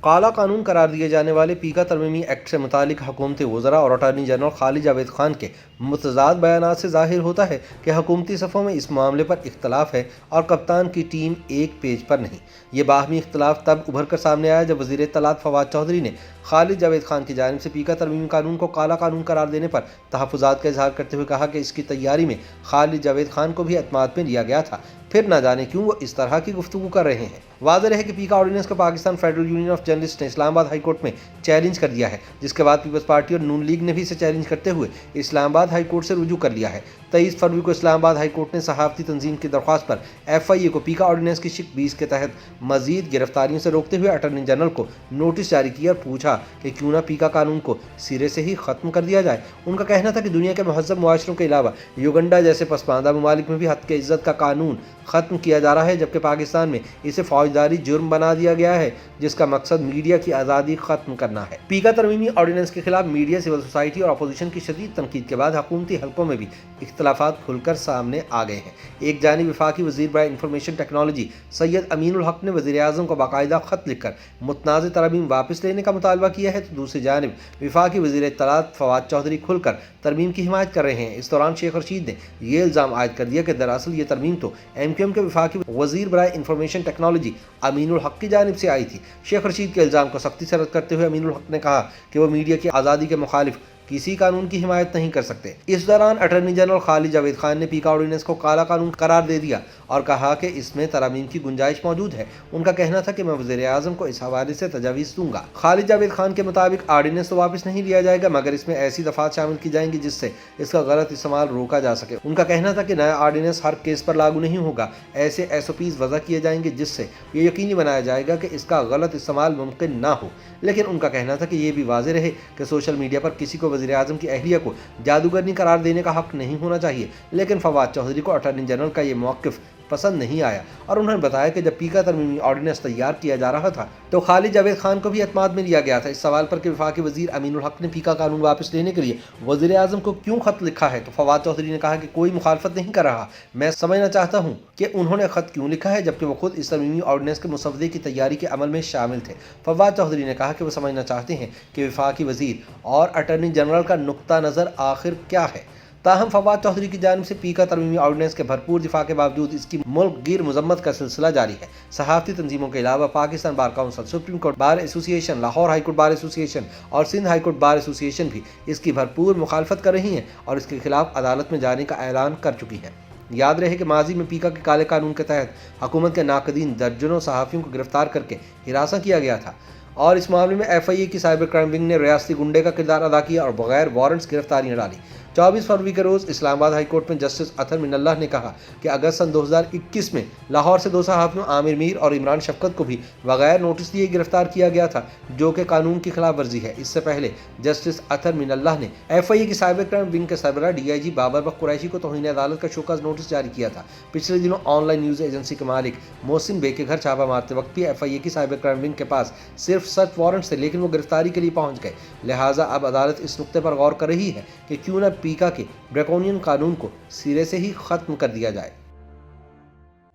کالا قانون قرار دیے جانے والے پیکا ترمیمی ایکٹ سے متعلق حکومتی وزراء اور اٹارنی جنرل خالد جاوید خان کے متضاد بیانات سے ظاہر ہوتا ہے کہ حکومتی صفوں میں اس معاملے پر اختلاف ہے اور کپتان کی ٹیم ایک پیج پر نہیں۔ یہ باہمی اختلاف تب ابھر کر سامنے آیا جب وزیر اطلاعات فواد چودھری نے خالد جاوید خان کی جانب سے پیکا ترمیمی قانون کو کالا قانون قرار دینے پر تحفظات کا اظہار کرتے ہوئے کہا کہ اس کی تیاری میں خالد جاوید خان کو بھی اعتماد میں لیا گیا تھا، پھر نہ جانے کیوں وہ اس طرح کی گفتگو کر رہے ہیں۔ واضح ہے کہ پیکا آرڈیننس کو Pakistan federal union of journalist نے اسلام آباد ہائی کورٹ میں چیلنج کر دیا ہے، جس کے بعد پیپلز پارٹی اور نون لیگ نے بھی اسے چیلنج کرتے ہوئے اسلام آباد ہائی کورٹ سے رجوع کر لیا ہے۔ 23 فروری کو اسلام آباد ہائی کورٹ نے صحافتی تنظیم کی درخواست پر FIA کو پیکا آرڈیننس کی شق 20 کے تحت مزید گرفتاریوں سے روکتے ہوئے اٹارنی جنرل کو نوٹس جاری کیا اور پوچھا کہ کیوں نہ پیکا قانون کو سرے سے ہی ختم کر دیا جائے۔ ان کا کہنا تھا کہ دنیا کے مہذب معاشروں کے علاوہ یوگنڈا جیسے پسماندہ ممالک میں بھی حد کے عزت کا قانون ختم کیا جا رہا ہے، جبکہ پاکستان میں اسے فوجداری جرم بنا دیا گیا ہے، جس کا مقصد میڈیا کی آزادی ختم کرنا ہے۔ پیکا ترمیمی آرڈیننس کے خلاف میڈیا، سول سوسائٹی اور اپوزیشن کی شدید تنقید کے بعد حکومتی حلقوں میں بھی اختلافات کھل کر سامنے آ گئے ہیں۔ ایک جانب وفاقی وزیر برائے انفارمیشن ٹیکنالوجی سید امین الحق نے وزیر اعظم کو باقاعدہ خط لکھ کر متنازع ترامیم واپس لینے کا مطالبہ کیا ہے، تو دوسری جانب وفاقی وزیر اطلاعات فواد چودھری کھل کر ترمیم کی حمایت کر رہے ہیں۔ اس دوران شیخ رشید نے یہ الزام عائد کر دیا کہ دراصل یہ ترمیم تو MQM کے وفاقی وزیر برائے انفارمیشن ٹیکنالوجی امین الحق کی جانب سے آئی تھی۔ شیخ رشید کے الزام کو سختی سے رد کرتے ہوئے امین الحق نے کہا کہ وہ میڈیا کی آزادی کے مخالف کسی قانون کی حمایت نہیں کر سکتے۔ اس دوران اٹارنی جنرل خالد جاوید خان نے پیکا آرڈیننس کو کالا قانون قرار دے دیا اور کہا کہ اس میں ترامیم کی گنجائش موجود ہے۔ ان کا کہنا تھا کہ میں وزیر اعظم کو اس حوالے سے تجاویز دوں گا۔ خالد جاوید خان کے مطابق آرڈیننس تو واپس نہیں لیا جائے گا، مگر اس میں ایسی دفعات شامل کی جائیں گی جس سے اس کا غلط استعمال روکا جا سکے۔ ان کا کہنا تھا کہ نیا آرڈیننس ہر کیس پر لاگو نہیں ہوگا، ایسے SOPs وضع کیے جائیں گے جس سے یہ یقینی بنایا جائے گا کہ اس کا غلط استعمال ممکن نہ ہو۔ لیکن ان کا کہنا تھا کہ یہ بھی واضح رہے کہ سوشل میڈیا پر کسی کو وزیر اعظم کی اہلیہ کو جادوگرنی قرار دینے کا حق نہیں ہونا چاہیے۔ لیکن فواد چودھری کو اٹارنی جنرل کا یہ موقف پسند نہیں آیا اور انہوں نے بتایا کہ جب پیکا ترمیمی آرڈیننس تیار کیا جا رہا تھا تو خالد جاوید خان کو بھی اعتماد میں لیا گیا تھا۔ اس سوال پر کہ وفاقی وزیر امین الحق نے پیکا قانون واپس لینے کے لیے وزیر اعظم کو کیوں خط لکھا ہے، تو فواد چودھری نے کہا کہ کوئی مخالفت نہیں کر رہا، میں سمجھنا چاہتا ہوں کہ انہوں نے خط کیوں لکھا ہے، جبکہ وہ خود اس ترمیمی آرڈیننس کے مسودے کی تیاری کے عمل میں شامل تھے۔ فواد چودھری نے کہا کہ وہ سمجھنا چاہتے ہیں کہ وفاقی وزیر اور اٹارنی جنرل کا نقطہ نظر آخر کیا ہے۔ تاہم فواد چودھری کی جانب سے پیکا ترمیمی آرڈیننس کے بھرپور دفاع کے باوجود اس کی ملک گیر مذمت کا سلسلہ جاری ہے۔ صحافتی تنظیموں کے علاوہ Pakistan bar council, supreme court bar ایسوسی ایشن، لاہور ہائی کورٹ بار ایسوسی ایشن اور سندھ ہائی کورٹ بار ایسوسی ایشن بھی اس کی بھرپور مخالفت کر رہی ہیں اور اس کے خلاف عدالت میں جانے کا اعلان کر چکی ہیں۔ یاد رہے کہ ماضی میں پیکا کے کالے قانون کے تحت حکومت کے ناقدین درجنوں صحافیوں کو گرفتار کر کے ہراساں کیا گیا تھا اور اس معاملے میں FIA کی سائبر کرائم ونگ نے ریاستی گنڈے کا کردار ادا کیا اور بغیر وارنٹس گرفتاریاں ڈالی۔ 24 فروری کے روز اسلام آباد ہائی کورٹ میں جسٹس اطہر من اللہ نے کہا کہ اگست سن 2021 میں لاہور سے 2 صحافیوں عامر میر اور عمران شفقت کو بھی بغیر نوٹس دیے گرفتار کیا گیا تھا، جو کہ قانون کی خلاف ورزی ہے۔ اس سے پہلے جسٹس اطہر من اللہ نے FIA کی سائبر کرائم ونگ کے سربراہ DIG بابر بخش قریشی کو توہین عدالت کا شوکاز نوٹس جاری کیا تھا۔ پچھلے دنوں آن لائن نیوز ایجنسی کے مالک محسن بے کے گھر چھاپہ مارتے وقت بھی FIA کی سائبر کرائم ونگ کے پاس صرف سرچ وارنٹس تھے، لیکن وہ گرفتاری کے لیے پہنچ گئے۔ لہٰذا اب عدالت اس نقطے پر غور کر رہی ہے کہ کیوں نہ پیکا کے ڈریکونین قانون کو سرے سے ہی ختم کر دیا جائے۔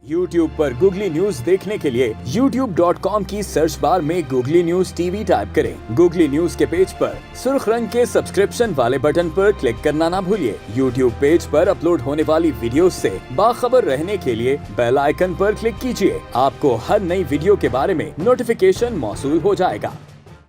YouTube پر گوگلی نیوز دیکھنے کے لیے youtube.com کی سرچ بار میں گوگلی نیوز TV ٹائپ کریں۔ گوگلی نیوز کے پیج پر سرخ رنگ کے سبسکرپشن والے بٹن پر کلک کرنا نہ بھولیے۔ YouTube پیج پر اپلوڈ ہونے والی ویڈیوز سے باخبر رہنے کے لیے بیل آئیکن پر کلک کیجیے۔ آپ کو ہر نئی ویڈیو کے بارے میں نوٹیفیکیشن موصول ہو جائے گا۔